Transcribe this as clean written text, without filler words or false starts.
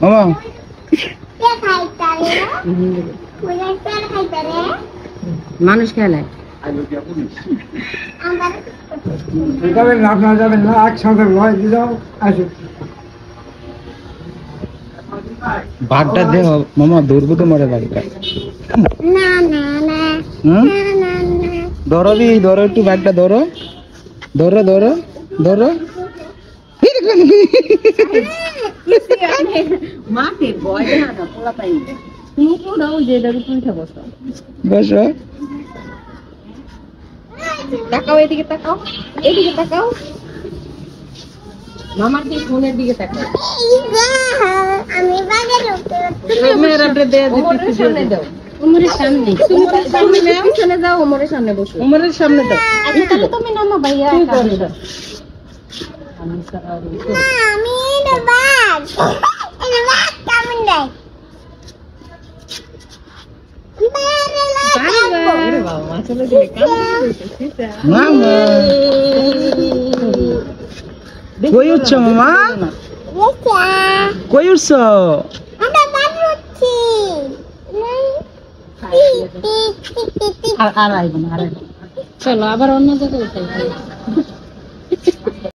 মামা মানুষ খেলে যাবেন না একসঙ্গে ভয় দিয়ে যাও আসুন বাঘটা দেহ মামা ধরবো তোমার বাড়িটা ধরো দি ধরো একটু বাঘটা ধরো ধরো ধরো ধরো মাকে ভয় না না পোলা পাই তুমি পুরো ওই যে এটার উপরে উঠে বসো বসো তাকাও এদিকে তাকাও মামার দিকে ফোনের দিকে তাকাও আমি বাজারে উঠতে ক্যামেরা দে দিতে সামনে দাও উমরের সামনে তুমি সামনে নাও পিছনে যাও উমরের সামনে বসো উমরের সামনে দাও আচ্ছা তাহলে তুমি নামো ভাইয়া তুমি করো দাও আমি এটা বাগ কেমন দেয় মামা কই উঠছো মামা কই উঠছো আর আইবো না চলো আবার অন্য জায়গায় উঠাই